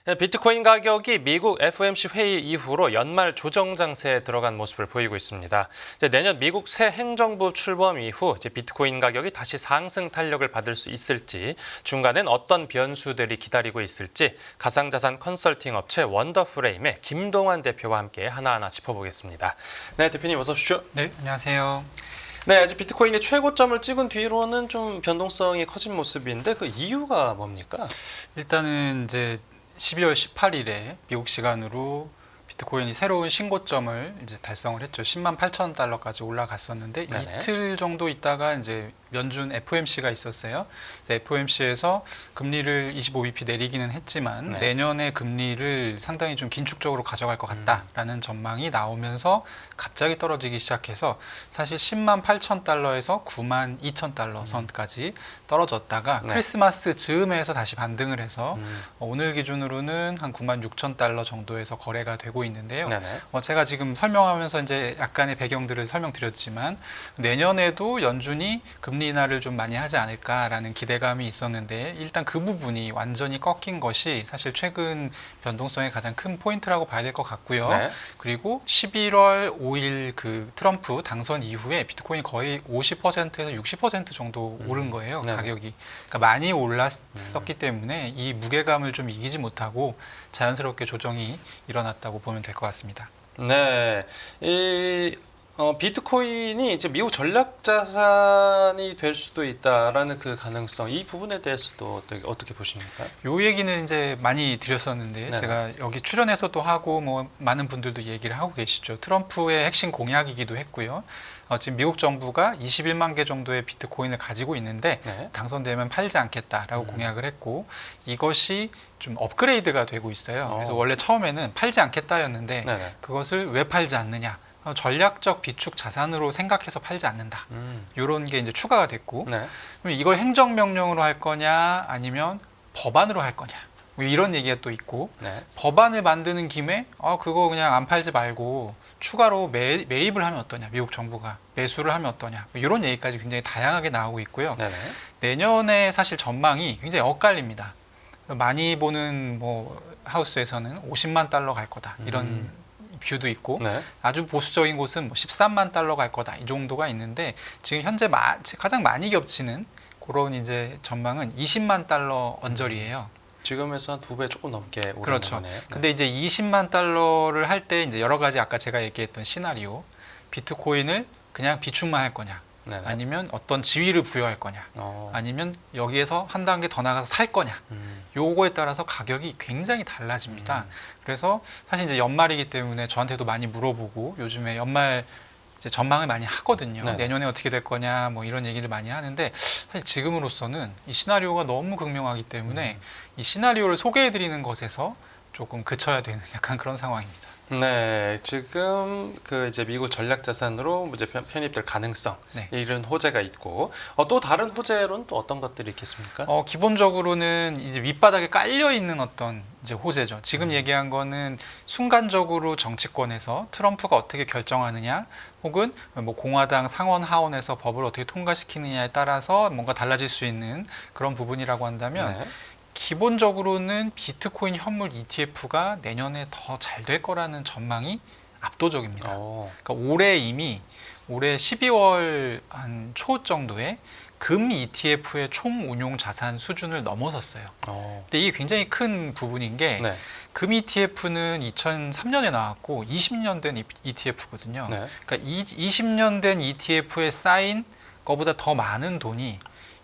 네, 비트코인 가격이 미국 FOMC 회의 이후로 연말 조정 장세에 들어간 모습을 보이고 있습니다. 내년 미국 새 행정부 출범 이후 비트코인 가격이 다시 상승 탄력을 받을 수 있을지, 중간엔 어떤 변수들이 기다리고 있을지 가상자산 컨설팅 업체 원더프레임의 김동환 대표와 함께 하나하나 짚어보겠습니다. 네, 대표님 어서 오십시오. 네, 안녕하세요. 네, 아직 비트코인이 최고점을 찍은 뒤로는 좀 변동성이 커진 모습인데 그 이유가 뭡니까? 일단은 이제 12월 18일에 미국 시간으로 비트코인이 새로운 신고점을 이제 달성을 했죠. 10만 8천 달러까지 올라갔었는데 네네. 이틀 정도 있다가 이제 연준 FOMC가 있었어요. FOMC에서 금리를 25bp 내리기는 했지만 네. 내년에 금리를 상당히 좀 긴축적으로 가져갈 것 같다라는 전망이 나오면서 갑자기 떨어지기 시작해서 사실 10만 8천 달러에서 9만 2천 달러 선까지 떨어졌다가 네. 크리스마스 즈음에서 다시 반등을 해서 오늘 기준으로는 한 9만 6천 달러 정도에서 거래가 되고 있는데요. 네네. 제가 지금 설명하면서 이제 약간의 배경들을 설명드렸지만 내년에도 연준이 금리 인하를 좀 많이 하지 않을까라는 기대감이 있었는데 일단 그 부분이 완전히 꺾인 것이 사실 최근 변동성의 가장 큰 포인트라고 봐야 될 것 같고요. 네. 그리고 11월 5일 그 트럼프 당선 이후에 비트코인이 거의 50%에서 60% 정도 오른 거예요. 네네. 가격이. 그러니까 많이 올랐었기 때문에 이 무게감을 좀 이기지 못하고 자연스럽게 조정이 일어났다고 보면 될 것 같습니다. 네, 비트코인이 이제 미국 전략 자산이 될 수도 있다라는 그 가능성, 이 부분에 대해서도 어떻게 보십니까? 요 얘기는 이제 많이 드렸었는데 네네. 제가 여기 출연해서도 하고 뭐 많은 분들도 얘기를 하고 계시죠. 트럼프의 핵심 공약이기도 했고요. 지금 미국 정부가 21만 개 정도의 비트코인을 가지고 있는데 네. 당선되면 팔지 않겠다라고 공약을 했고 이것이 좀 업그레이드가 되고 있어요. 그래서 원래 처음에는 팔지 않겠다였는데 네네. 그것을 왜 팔지 않느냐? 전략적 비축 자산으로 생각해서 팔지 않는다. 이런 게 이제 추가가 됐고 네. 그럼 이걸 행정명령으로 할 거냐 아니면 법안으로 할 거냐 뭐 이런 얘기가 또 있고 네. 법안을 만드는 김에 그거 그냥 안 팔지 말고 추가로 매입을 하면 어떠냐 미국 정부가 매수를 하면 어떠냐 뭐 이런 얘기까지 굉장히 다양하게 나오고 있고요. 네네. 내년에 사실 전망이 굉장히 엇갈립니다. 많이 보는 뭐 하우스에서는 50만 달러 갈 거다 이런 뷰도 있고 네. 아주 보수적인 곳은 뭐 13만 달러 갈 거다 이 정도가 있는데 지금 현재 가장 많이 겹치는 그런 이제 전망은 20만 달러 언저리예요. 지금에서 한 2배 조금 넘게 오르는 그렇죠. 거네요. 네. 근데 이제 20만 달러를 할 때 이제 여러 가지 아까 제가 얘기했던 시나리오 비트코인을 그냥 비축만 할 거냐 네네. 아니면 어떤 지위를 부여할 거냐 아니면 여기에서 한 단계 더 나가서 살 거냐 요거에 따라서 가격이 굉장히 달라집니다. 그래서 사실 이제 연말이기 때문에 저한테도 많이 물어보고 요즘에 연말 이제 전망을 많이 하거든요. 네네. 내년에 어떻게 될 거냐 뭐 이런 얘기를 많이 하는데 사실 지금으로서는 이 시나리오가 너무 극명하기 때문에 이 시나리오를 소개해 드리는 것에서 조금 그쳐야 되는 약간 그런 상황입니다. 네, 지금 그 이제 미국 전략 자산으로 이제 편입될 가능성, 네. 이런 호재가 있고 또 다른 호재로는 또 어떤 것들이 있겠습니까? 기본적으로는 이제 밑바닥에 깔려 있는 어떤 이제 호재죠. 지금 얘기한 거는 순간적으로 정치권에서 트럼프가 어떻게 결정하느냐, 혹은 뭐 공화당 상원 하원에서 법을 어떻게 통과시키느냐에 따라서 뭔가 달라질 수 있는 그런 부분이라고 한다면. 네. 기본적으로는 비트코인 현물 ETF가 내년에 더 잘 될 거라는 전망이 압도적입니다. 그러니까 올해 12월 한 초 정도에 금 ETF의 총 운용 자산 수준을 넘어섰어요. 근데 이게 굉장히 큰 부분인 게 네. 금 ETF는 2003년에 나왔고 20년 된 ETF거든요. 네. 그러니까 20년 된 ETF에 쌓인 거보다 더 많은 돈이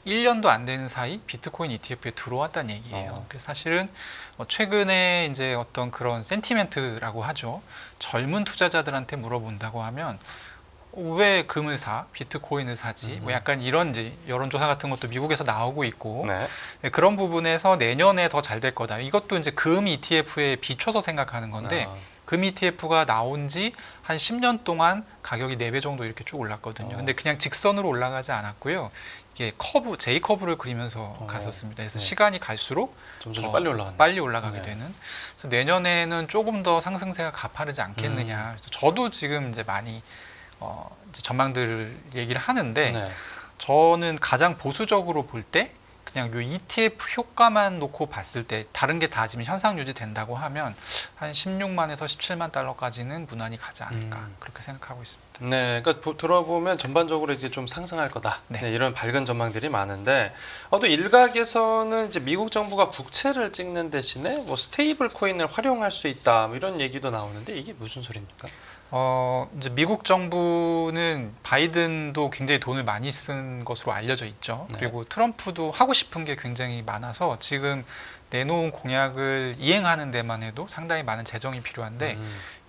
1년도 안 되는 사이 비트코인 ETF에 들어왔다는 얘기예요. 그래서 사실은 최근에 이제 어떤 그런 센티멘트라고 하죠. 젊은 투자자들한테 물어본다고 하면 왜 금을 사? 비트코인을 사지? 뭐 약간 이런 이제 여론조사 같은 것도 미국에서 나오고 있고 네. 그런 부분에서 내년에 더 잘 될 거다. 이것도 이제 금 ETF에 비춰서 생각하는 건데 금 ETF가 나온 지 한 10년 동안 가격이 4배 정도 이렇게 쭉 올랐거든요. 근데 그냥 직선으로 올라가지 않았고요. 이게 J커브를 그리면서 갔었습니다. 그래서 네. 시간이 갈수록 점점 더 빨리 올라가네. 빨리 올라가게 네. 되는. 그래서 내년에는 조금 더 상승세가 가파르지 않겠느냐. 그래서 저도 지금 이제 많이 이제 전망들을 얘기를 하는데 네. 저는 가장 보수적으로 볼 때 그냥 요 ETF 효과만 놓고 봤을 때 다른 게 다 지금 현상 유지된다고 하면 한 16만에서 17만 달러까지는 무난히 가지 않을까 그렇게 생각하고 있습니다. 네, 그러니까 들어보면 전반적으로 이제 좀 상승할 거다. 네. 네, 이런 밝은 전망들이 많은데, 또 일각에서는 이제 미국 정부가 국채를 찍는 대신에 뭐 스테이블 코인을 활용할 수 있다, 뭐 이런 얘기도 나오는데 이게 무슨 소리입니까? 이제 미국 정부는 바이든도 굉장히 돈을 많이 쓴 것으로 알려져 있죠. 네. 그리고 트럼프도 하고 싶은 게 굉장히 많아서 지금 내놓은 공약을 이행하는 데만 해도 상당히 많은 재정이 필요한데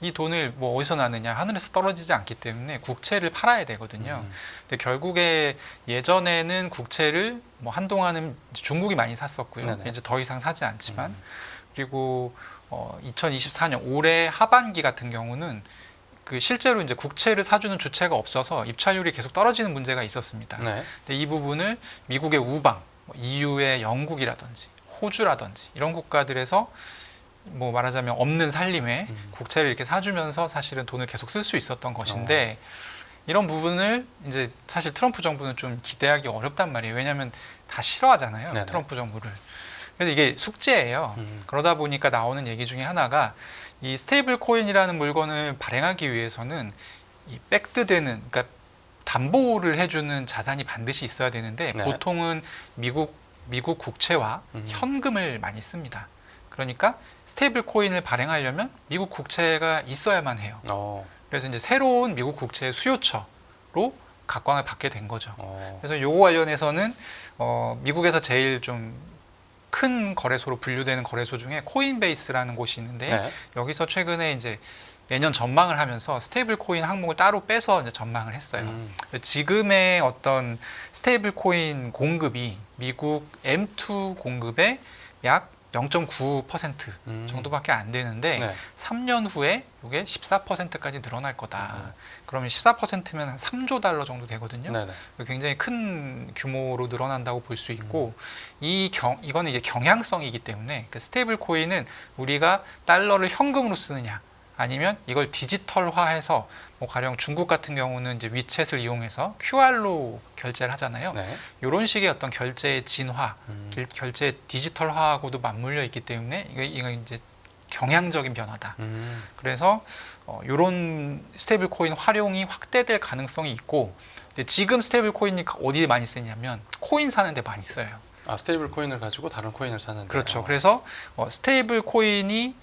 이 돈을 뭐 어디서 나느냐, 하늘에서 떨어지지 않기 때문에 국채를 팔아야 되거든요. 근데 결국에 예전에는 국채를 뭐 한동안은 중국이 많이 샀었고요. 네네. 이제 더 이상 사지 않지만 그리고 2024년 올해 하반기 같은 경우는 그 실제로 이제 국채를 사주는 주체가 없어서 입찰률이 계속 떨어지는 문제가 있었습니다. 네. 근데 이 부분을 미국의 우방, EU의 영국이라든지 호주라든지 이런 국가들에서 뭐 말하자면 없는 살림에 국채를 이렇게 사주면서 사실은 돈을 계속 쓸 수 있었던 것인데 이런 부분을 이제 사실 트럼프 정부는 좀 기대하기 어렵단 말이에요. 왜냐하면 다 싫어하잖아요. 네네. 트럼프 정부를. 그래서 이게 숙제예요. 그러다 보니까 나오는 얘기 중에 하나가 이 스테이블 코인이라는 물건을 발행하기 위해서는 이 백드되는, 그러니까 담보를 해주는 자산이 반드시 있어야 되는데 네. 보통은 미국 국채와 현금을 많이 씁니다. 그러니까 스테이블 코인을 발행하려면 미국 국채가 있어야만 해요. 그래서 이제 새로운 미국 국채의 수요처로 각광을 받게 된 거죠. 그래서 요거 관련해서는 미국에서 제일 좀 큰 거래소로 분류되는 거래소 중에 코인베이스라는 곳이 있는데 네. 여기서 최근에 이제 내년 전망을 하면서 스테이블 코인 항목을 따로 빼서 이제 전망을 했어요. 지금의 어떤 스테이블 코인 공급이 미국 M2 공급의 약 0.9% 정도밖에 안 되는데 네. 3년 후에 이게 14%까지 늘어날 거다. 그러면 14%면 한 3조 달러 정도 되거든요. 네네. 굉장히 큰 규모로 늘어난다고 볼 수 있고 이거는 이제 경향성이기 때문에 그 스테이블 코인은 우리가 달러를 현금으로 쓰느냐 아니면 이걸 디지털화해서 뭐 가령 중국 같은 경우는 이제 위챗을 이용해서 QR로 결제를 하잖아요. 네. 이런 식의 어떤 결제의 진화, 결제의 디지털화하고도 맞물려 있기 때문에 이거 이제 경향적인 변화다. 그래서 이런 스테이블 코인 활용이 확대될 가능성이 있고 근데 지금 스테이블 코인이 어디에 많이 쓰냐면 코인 사는 데 많이 써요. 스테이블 코인을 가지고 다른 코인을 사는데. 그렇죠. 그래서 스테이블 코인이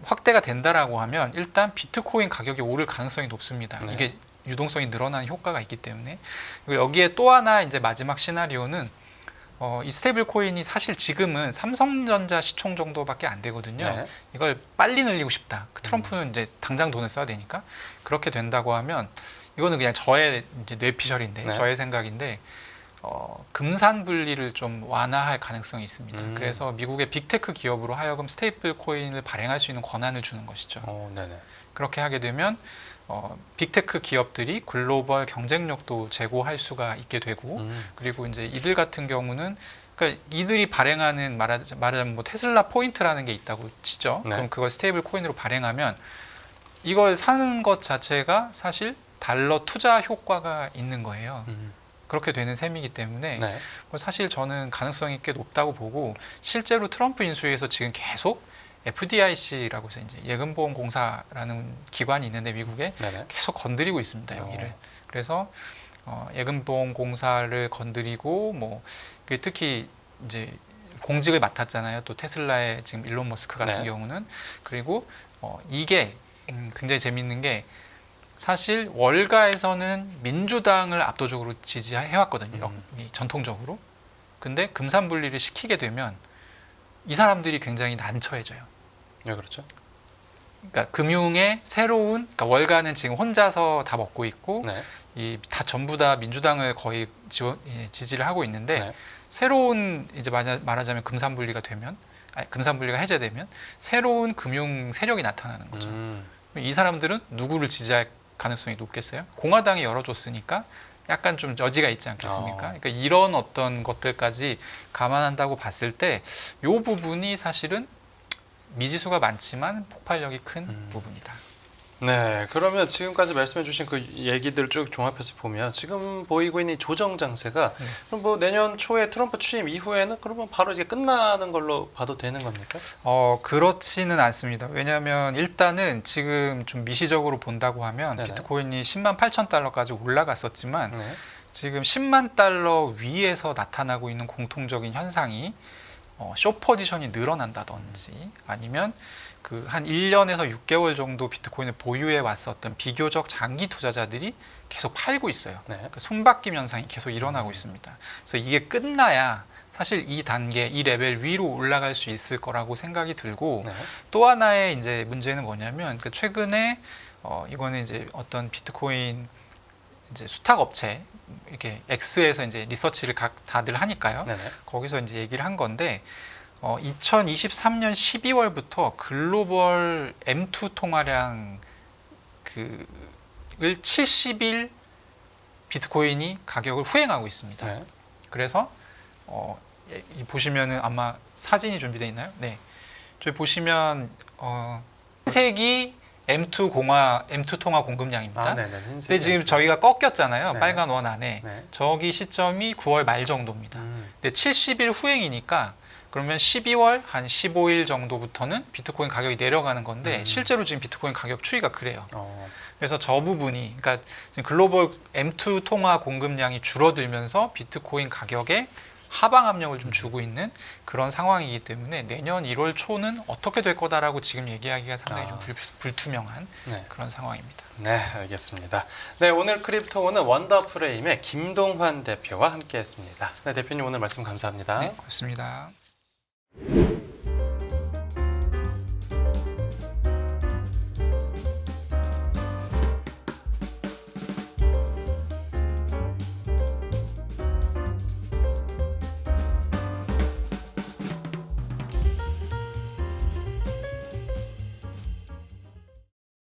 확대가 된다라고 하면 일단 비트코인 가격이 오를 가능성이 높습니다. 네. 이게 유동성이 늘어나는 효과가 있기 때문에 그리고 여기에 또 하나 이제 마지막 시나리오는 이 스테이블 코인이 사실 지금은 삼성전자 시총 정도밖에 안 되거든요. 네. 이걸 빨리 늘리고 싶다. 트럼프는 이제 당장 돈을 써야 되니까 그렇게 된다고 하면 이거는 그냥 저의 이제 뇌피셜인데 네. 저의 생각인데 금산 분리를 좀 완화할 가능성이 있습니다. 그래서 미국의 빅테크 기업으로 하여금 스테이블 코인을 발행할 수 있는 권한을 주는 것이죠. 네네. 그렇게 하게 되면 빅테크 기업들이 글로벌 경쟁력도 제고할 수가 있게 되고 그리고 이제 이들 같은 경우는 그러니까 이들이 발행하는 말하자면 뭐 테슬라 포인트라는 게 있다고 치죠. 네. 그럼 그걸 스테이블 코인으로 발행하면 이걸 사는 것 자체가 사실 달러 투자 효과가 있는 거예요. 그렇게 되는 셈이기 때문에 네. 사실 저는 가능성이 꽤 높다고 보고 실제로 트럼프 인수위에서 지금 계속 FDIC라고 해서 이제 예금보험공사라는 기관이 있는데 미국에 네네. 계속 건드리고 있습니다 여기를. 그래서 예금보험공사를 건드리고 뭐 특히 이제 공직을 맡았잖아요. 또 테슬라의 지금 일론 머스크 같은 네. 경우는 경우는 그리고 이게 굉장히 재밌는 게 사실 월가에서는 민주당을 압도적으로 지지해왔거든요. 전통적으로. 근데 금산분리를 시키게 되면 이 사람들이 굉장히 난처해져요. 네, 그렇죠. 그러니까 금융의 새로운, 그러니까 월가는 지금 혼자서 다 먹고 있고 네. 다 전부 다 민주당을 거의 지지를 하고 있는데 네. 새로운 이제 말하자면 금산분리가 해제되면 새로운 금융 세력이 나타나는 거죠. 이 사람들은 누구를 지지할 가능성이 높겠어요? 공화당이 열어줬으니까 약간 좀 여지가 있지 않겠습니까? 그러니까 이런 어떤 것들까지 감안한다고 봤을 때 이 부분이 사실은 미지수가 많지만 폭발력이 큰 부분이다. 네, 그러면 지금까지 말씀해주신 그 얘기들 쭉 종합해서 보면 지금 보이고 있는 이 조정 장세가 그럼 뭐 내년 초에 트럼프 취임 이후에는 그러면 바로 이제 끝나는 걸로 봐도 되는 겁니까? 그렇지는 않습니다. 왜냐하면 일단은 지금 좀 미시적으로 본다고 하면 네네. 비트코인이 10만 8천 달러까지 올라갔었지만 네. 지금 10만 달러 위에서 나타나고 있는 공통적인 현상이 숏 포지션이 늘어난다든지 아니면 그 한 1년에서 6개월 정도 비트코인을 보유해 왔었던 비교적 장기 투자자들이 계속 팔고 있어요. 네. 그러니까 손바뀜 현상이 계속 일어나고 있습니다. 그래서 이게 끝나야 사실 이 단계, 이 레벨 위로 올라갈 수 있을 거라고 생각이 들고 네. 또 하나의 이제 문제는 뭐냐면 그 최근에 이거는 이제 어떤 비트코인 이제 수탁 업체 이렇게 X에서 이제 리서치를 다들 하니까요. 네네. 거기서 이제 얘기를 한 건데 2023년 12월부터 글로벌 M2 통화량 을 70일 비트코인이 가격을 후행하고 있습니다. 네. 그래서 이 보시면은 아마 사진이 준비되어 있나요? 네. 저기 보시면 흰색이 M2 통화 공급량입니다. 아, 네네. 흰색. 근데 지금 저희가 꺾였잖아요. 네. 빨간 원 안에. 네. 저기 시점이 9월 말 정도입니다. 근데 70일 후행이니까 그러면 12월 한 15일 정도부터는 비트코인 가격이 내려가는 건데 실제로 지금 비트코인 가격 추이가 그래요. 그래서 저 부분이 그러니까 지금 글로벌 M2 통화 공급량이 줄어들면서 비트코인 가격에 하방 압력을 좀 주고 있는 그런 상황이기 때문에 내년 1월 초는 어떻게 될 거다라고 지금 얘기하기가 상당히 좀 불투명한 네. 그런 상황입니다. 네, 알겠습니다. 네, 오늘 크립토오는 원더프레임의 김동환 대표와 함께했습니다. 네, 대표님 오늘 말씀 감사합니다. 네, 고맙습니다.